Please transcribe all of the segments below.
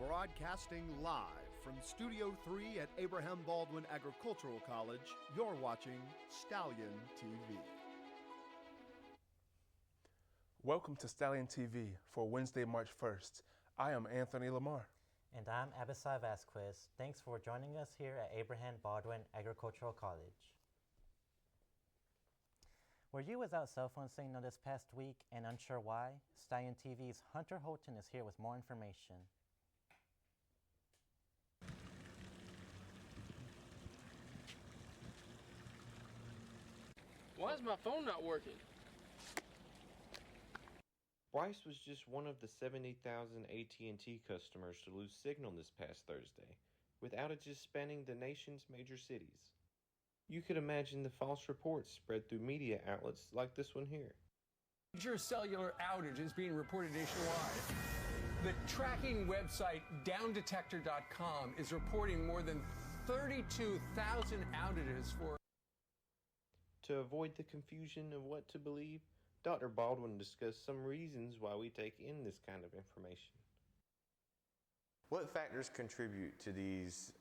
Broadcasting live from Studio 3 at Abraham Baldwin Agricultural College, you're watching Stallion TV. Welcome to Stallion TV for Wednesday, March 1st. I am Anthony Lamar. And I'm Abisai Vasquez. Thanks for joining us here at Abraham Baldwin Agricultural College. Were you without cell phone signal this past week and unsure why? Stallion TV's Hunter Holton is here with more information. Why is my phone not working? Bryce was just one of the 70,000 AT&T customers to lose signal this past Thursday, with outages spanning the nation's major cities. You could imagine the false reports spread through media outlets like this one here. Major cellular outage is being reported nationwide. The tracking website downdetector.com is reporting more than 32,000 outages for. To avoid the confusion of what to believe, Dr. Baldwin discussed some reasons why we take in this kind of information. What factors contribute to these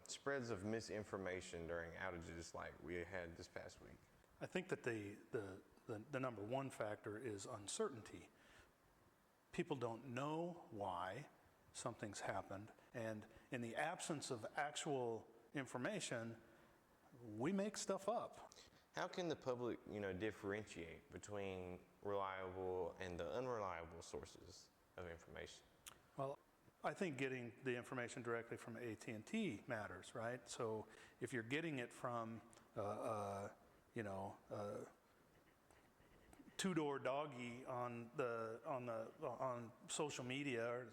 spreads of misinformation during outages like we had this past week? I think that the number one factor is uncertainty. People don't know why something's happened, and in the absence of actual information, we make stuff up. How can the public, differentiate between reliable and the unreliable sources of information? Well, I think getting the information directly from AT&T matters, right? So if you're getting it from, two-door doggy on social media, or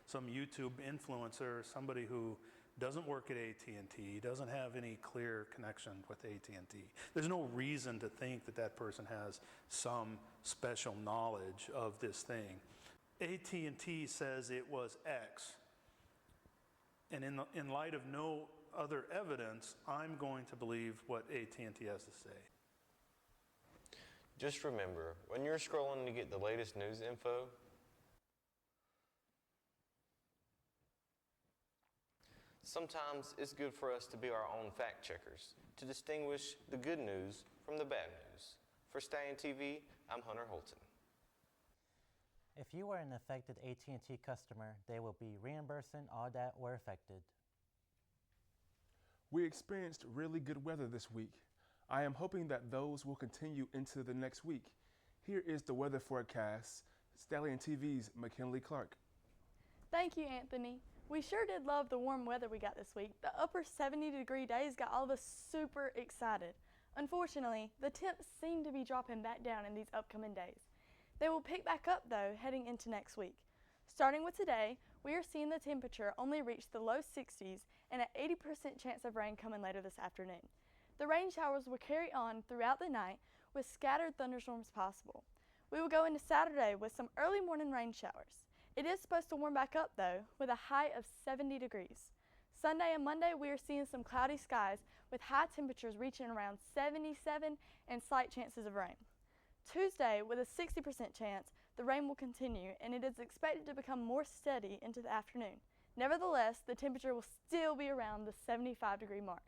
some YouTube influencer, somebody who doesn't work at AT&T, doesn't have any clear connection with AT&T. There's no reason to think that that person has some special knowledge of this thing. AT&T says it was X, and in light of no other evidence, I'm going to believe what AT&T has to say. Just remember, when you're scrolling to get the latest news info, sometimes it's good for us to be our own fact checkers, to distinguish the good news from the bad news. For Stallion TV, I'm Hunter Holton. If you are an affected AT&T customer, they will be reimbursing all that were affected. We experienced really good weather this week. I am hoping that those will continue into the next week. Here is the weather forecast. Stallion TV's McKinley Clark. Thank you, Anthony. We sure did love the warm weather we got this week. The upper 70-degree days got all of us super excited. Unfortunately, the temps seem to be dropping back down in these upcoming days. They will pick back up though heading into next week. Starting with today, we are seeing the temperature only reach the low 60s and an 80% chance of rain coming later this afternoon. The rain showers will carry on throughout the night with scattered thunderstorms possible. We will go into Saturday with some early morning rain showers. It is supposed to warm back up though with a high of 70 degrees. Sunday and Monday we are seeing some cloudy skies with high temperatures reaching around 77 and slight chances of rain. Tuesday, with a 60% chance, the rain will continue and it is expected to become more steady into the afternoon. Nevertheless, the temperature will still be around the 75-degree mark.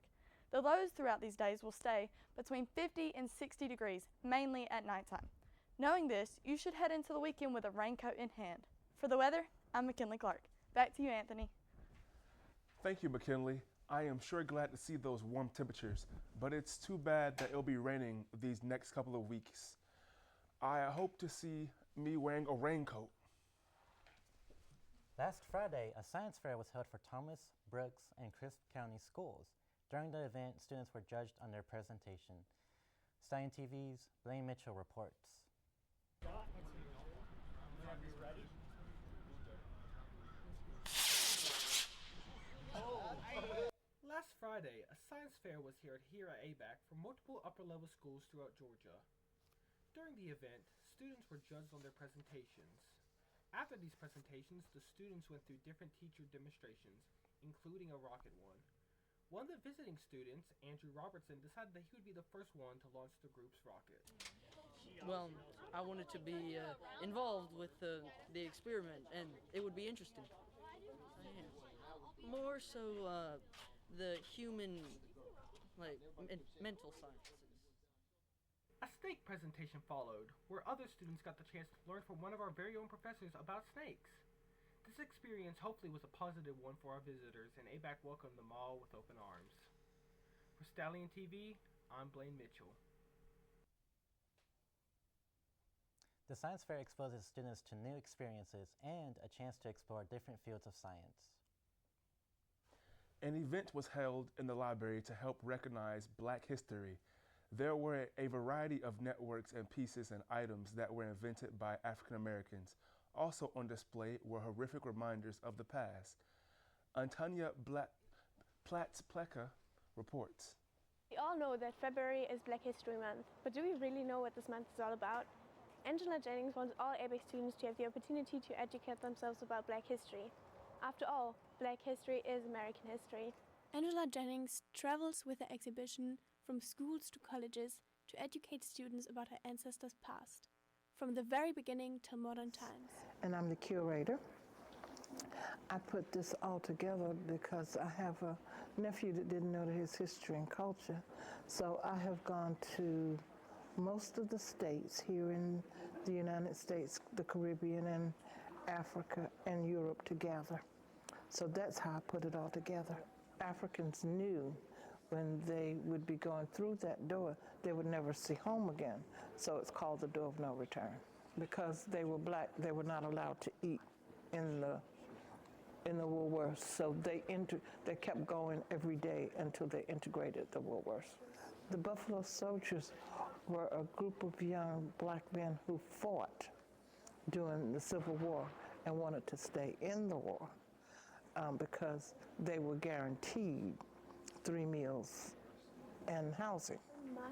The lows throughout these days will stay between 50 and 60 degrees, mainly at nighttime. Knowing this, you should head into the weekend with a raincoat in hand. For the weather, I'm McKinley Clark. Back to you, Anthony. Thank you, McKinley. I am sure glad to see those warm temperatures, but it's too bad that it'll be raining these next couple of weeks. I hope to see me wearing a raincoat. Last Friday, a science fair was held for Thomas, Brooks, and Crisp County schools. During the event, students were judged on their presentation. Stallion TV's Blaine Mitchell reports. Last Friday, a science fair was held here at ABAC for multiple upper-level schools throughout Georgia. During the event, students were judged on their presentations. After these presentations, the students went through different teacher demonstrations, including a rocket one. One of the visiting students, Andrew Robertson, decided that he would be the first one to launch the group's rocket. Well, I wanted to be involved with the experiment, and it would be interesting. understand. More so the human, mental sciences. A snake presentation followed, where other students got the chance to learn from one of our very own professors about snakes. This experience hopefully was a positive one for our visitors, and ABAC welcomed them all with open arms. For Stallion TV, I'm Blaine Mitchell. The science fair exposes students to new experiences and a chance to explore different fields of science. An event was held in the library to help recognize Black history. There were a variety of networks and pieces and items that were invented by African Americans. Also on display were horrific reminders of the past. Antanya Platz-Plecker reports. We all know that February is Black History Month, but do we really know what this month is all about? Angela Jennings wants all ABAC students to have the opportunity to educate themselves about Black history. After all, Black history is American history. Angela Jennings travels with the exhibition from schools to colleges to educate students about her ancestors' past, from the very beginning till modern times. And I'm the curator. I put this all together because I have a nephew that didn't know his history and culture. So I have gone to most of the states here in the United States, the Caribbean, and Africa and Europe together. So that's how I put it all together. Africans knew when they would be going through that door, they would never see home again. So it's called the door of no return. Because they were Black, they were not allowed to eat in the Woolworths. So they kept going every day until they integrated the Woolworths. The Buffalo Soldiers were a group of young Black men who fought during the Civil War and wanted to stay in the war because they were guaranteed 3 meals and housing.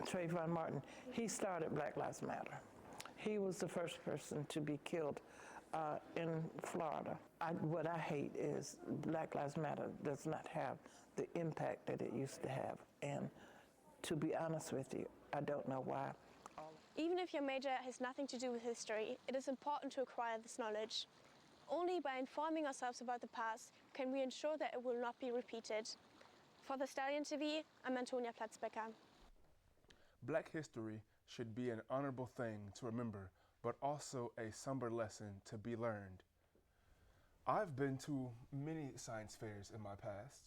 Trayvon Martin, he started Black Lives Matter. He was the first person to be killed in Florida. What I hate is Black Lives Matter does not have the impact that it used to have. And to be honest with you, I don't know why. Even if your major has nothing to do with history, it is important to acquire this knowledge. Only by informing ourselves about the past can we ensure that it will not be repeated. For the Stallion TV, I'm Antonia Platzbecker. Black history should be an honorable thing to remember, but also a somber lesson to be learned. I've been to many science fairs in my past.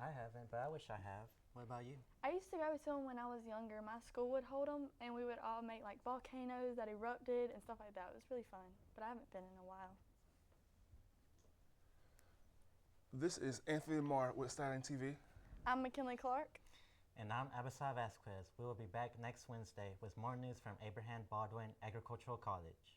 I haven't, but I wish I have. What about you? I used to go to them when I was younger. My school would hold them, and we would all make like volcanoes that erupted and stuff like that. It was really fun, but I haven't been in a while. This is Anthony Marr with Stallion TV. I'm McKinley Clark. And I'm Abasai Vasquez. We will be back next Wednesday with more news from Abraham Baldwin Agricultural College.